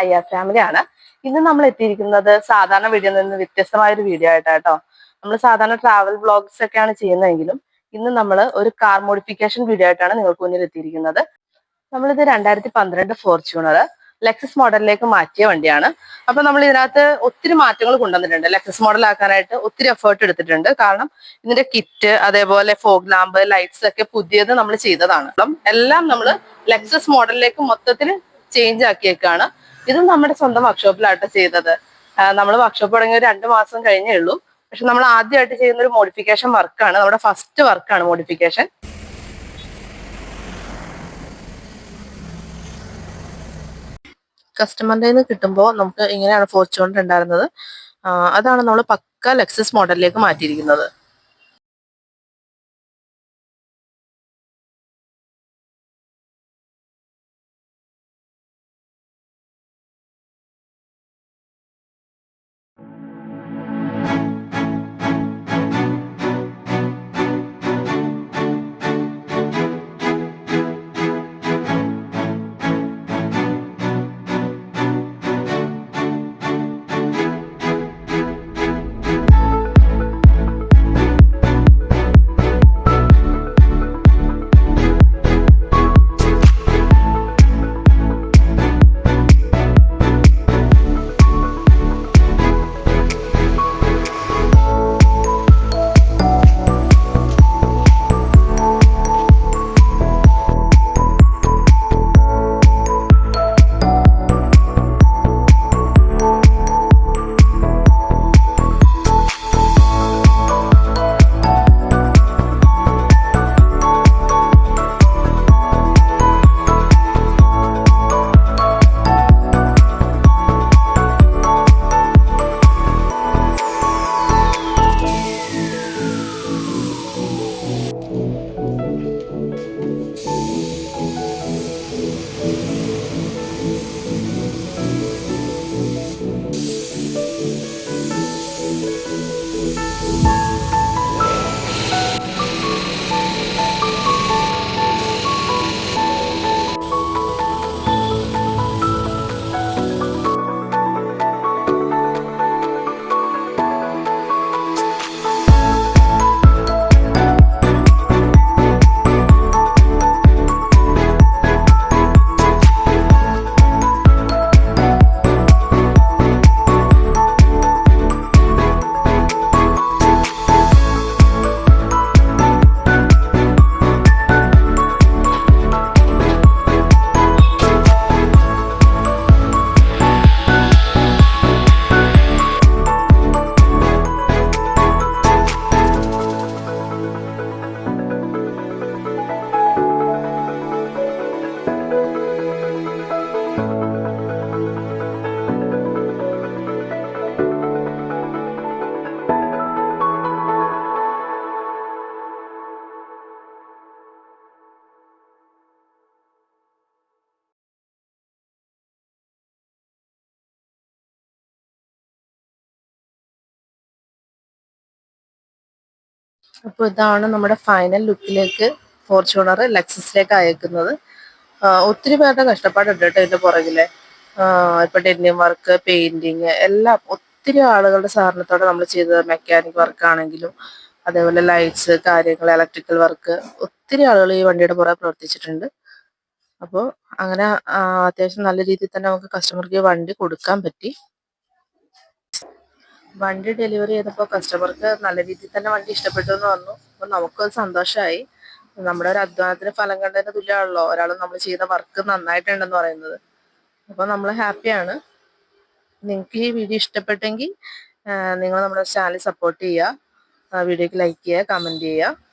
അയ്യാ ഫാമിലി ആണ്. ഇന്ന് നമ്മൾ എത്തിയിരിക്കുന്നത് സാധാരണ വീഡിയോയിൽ നിന്ന് വ്യത്യസ്തമായ ഒരു വീഡിയോ ആയിട്ടാട്ടോ. നമ്മൾ സാധാരണ ട്രാവൽ വ്ളോഗ്സ് ഒക്കെയാണ് ചെയ്യുന്നതെങ്കിലും ഇന്ന് നമ്മൾ ഒരു കാർ മോഡിഫിക്കേഷൻ വീഡിയോ ആയിട്ടാണ് നിങ്ങൾക്ക് മുന്നിൽ എത്തിയിരിക്കുന്നത്. നമ്മളിത് 2012 ഫോർച്യൂണർ ലെക്സസ് മോഡലിലേക്ക് മാറ്റിയ വണ്ടിയാണ്. അപ്പൊ നമ്മൾ ഇതിനകത്ത് ഒത്തിരി മാറ്റങ്ങൾ കൊണ്ടുവന്നിട്ടുണ്ട്. ലെക്സസ് മോഡൽ ആക്കാനായിട്ട് ഒത്തിരി എഫേർട്ട് എടുത്തിട്ടുണ്ട്. കാരണം ഇതിന്റെ കിറ്റ്, അതേപോലെ ഫോഗ് ലാമ്പ്, ലൈറ്റ്സ് ഒക്കെ പുതിയത് നമ്മൾ ചെയ്തതാണ്. എല്ലാം നമ്മൾ ലെക്സസ് മോഡലിലേക്ക് മൊത്തത്തിൽ ചേഞ്ച് ആക്കിയേക്കാണ്. ഇത് നമ്മുടെ സ്വന്തം വർക്ക്ഷോപ്പിലായിട്ട് ചെയ്തത്. നമ്മൾ വർക്ക്ഷോപ്പ് തുടങ്ങിയ ഒരു 2 മാസം കഴിഞ്ഞേ ഉള്ളൂ. പക്ഷെ നമ്മൾ ആദ്യമായിട്ട് ചെയ്യുന്ന ഒരു മോഡിഫിക്കേഷൻ വർക്കാണ്. നമ്മുടെ ഫസ്റ്റ് വർക്കാണ് മോഡിഫിക്കേഷൻ. കസ്റ്റമറിന്റെ നിന്ന് കിട്ടുമ്പോൾ നമുക്ക് ഇങ്ങനെയാണ് ഫോർച്യൂണർ ഉണ്ടായിരുന്നത്. അതാണ് നമ്മൾ പക്ക ലെക്സസ് മോഡലിലേക്ക് മാറ്റിയിരിക്കുന്നത്. അപ്പോൾ ഇതാണ് നമ്മുടെ ഫൈനൽ ലുക്കിലേക്ക് ഫോർച്യൂണർ ലെക്സസിലേക്ക് അയക്കുന്നത്. ഒത്തിരി പേരുടെ കഷ്ടപ്പാടുണ്ട് കേട്ടോ ഇതിന്റെ പുറകില്. ഇപ്പൊ ഡെന്നിം വർക്ക്, പെയിന്റിങ് എല്ലാം ഒത്തിരി ആളുകളുടെ സഹകരണത്തോടെ നമ്മൾ ചെയ്തത്. മെക്കാനിക് വർക്ക് ആണെങ്കിലും അതേപോലെ ലൈറ്റ്സ് കാര്യങ്ങൾ, ഇലക്ട്രിക്കൽ വർക്ക്, ഒത്തിരി ആളുകൾ ഈ വണ്ടിയുടെ പുറകെ പ്രവർത്തിച്ചിട്ടുണ്ട്. അപ്പോൾ അങ്ങനെ അത്യാവശ്യം നല്ല രീതിയിൽ തന്നെ നമുക്ക് കസ്റ്റമർക്ക് വണ്ടി കൊടുക്കാൻ പറ്റി. വണ്ടി ഡെലിവറി ചെയ്തപ്പോൾ കസ്റ്റമർക്ക് നല്ല രീതിയിൽ തന്നെ വണ്ടി ഇഷ്ടപ്പെട്ടു എന്ന് പറഞ്ഞു. അപ്പോൾ നമുക്കത് സന്തോഷമായി. നമ്മുടെ ഒരു അധ്വാനത്തിന് ഫലം കണ്ടതിന് തുല്യമാണല്ലോ ഒരാൾ നമ്മൾ ചെയ്ത വർക്ക് നന്നായിട്ടുണ്ടെന്ന് പറയുന്നത്. അപ്പോൾ നമ്മൾ ഹാപ്പിയാണ്. നിങ്ങൾക്ക് ഈ വീഡിയോ ഇഷ്ടപ്പെട്ടെങ്കിൽ നിങ്ങൾ നമ്മുടെ ചാനൽ സപ്പോർട്ട് ചെയ്യുക, വീഡിയോക്ക് ലൈക്ക് ചെയ്യുക, കമൻറ്റ് ചെയ്യുക.